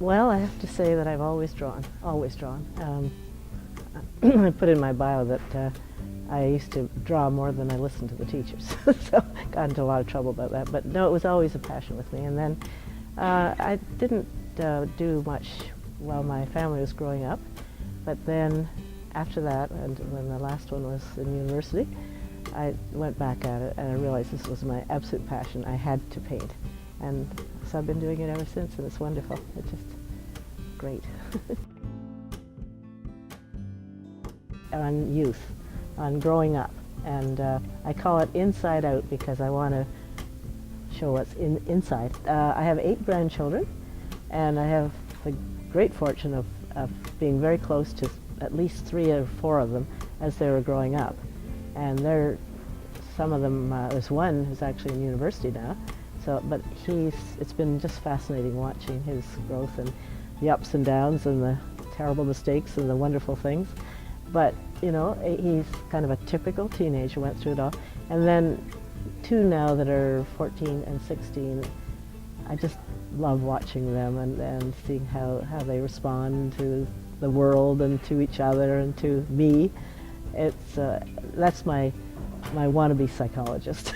Well, I have to say that I've always drawn, always drawn. I put in my bio that I used to draw more than I listened to the teachers, so got into a lot of trouble about that. But no, it was always a passion with me. And then I didn't do much while my family was growing up, but then after that, and when the last one was in university, I went back at it and I realized this was my absolute passion. I had to paint. And so I've been doing it ever since, and it's wonderful. It's just great. On youth, on growing up, and I call it Inside Out because I want to show what's inside. I have 8 grandchildren, and I have the great fortune of being very close to at least 3 or 4 of them as they were growing up. And some of them, there's one who's actually in university now. But it's been just fascinating watching his growth and the ups and downs and the terrible mistakes and the wonderful things. But, you know, he's kind of a typical teenager, went through it all. And then 2 now that are 14 and 16, I just love watching them and seeing how they respond to the world and to each other and to me. That's my wannabe psychologist.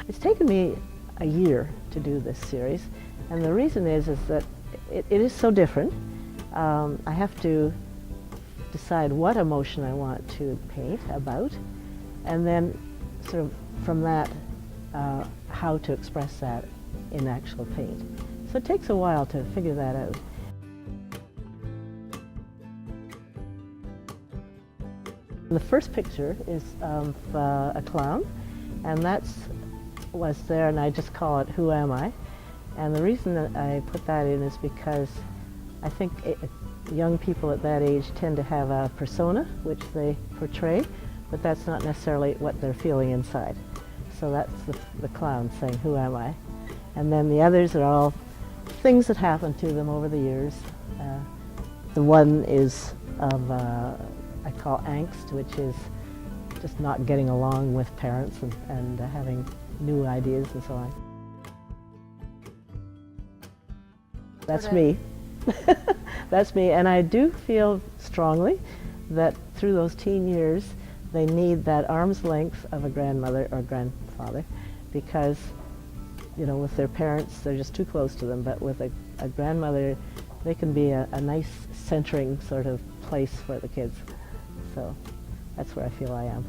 It's taken me a year to do this series, and the reason is that it is so different. I have to decide what emotion I want to paint about, and then sort of from that how to express that in actual paint. So it takes a while to figure that out. The first picture is of a clown, and was there, and I just call it Who Am I? And the reason that I put that in is because I think young people at that age tend to have a persona which they portray, but that's not necessarily what they're feeling inside. So that's the clown saying, Who am I? And then the others are all things that happened to them over the years. The one is of, I call angst, which is just not getting along with parents and having new ideas and so on. That's me. That's me, and I do feel strongly that through those teen years they need that arm's length of a grandmother or grandfather, because, you know, with their parents they're just too close to them, but with a grandmother they can be a nice centering sort of place for the kids. So that's where I feel I am.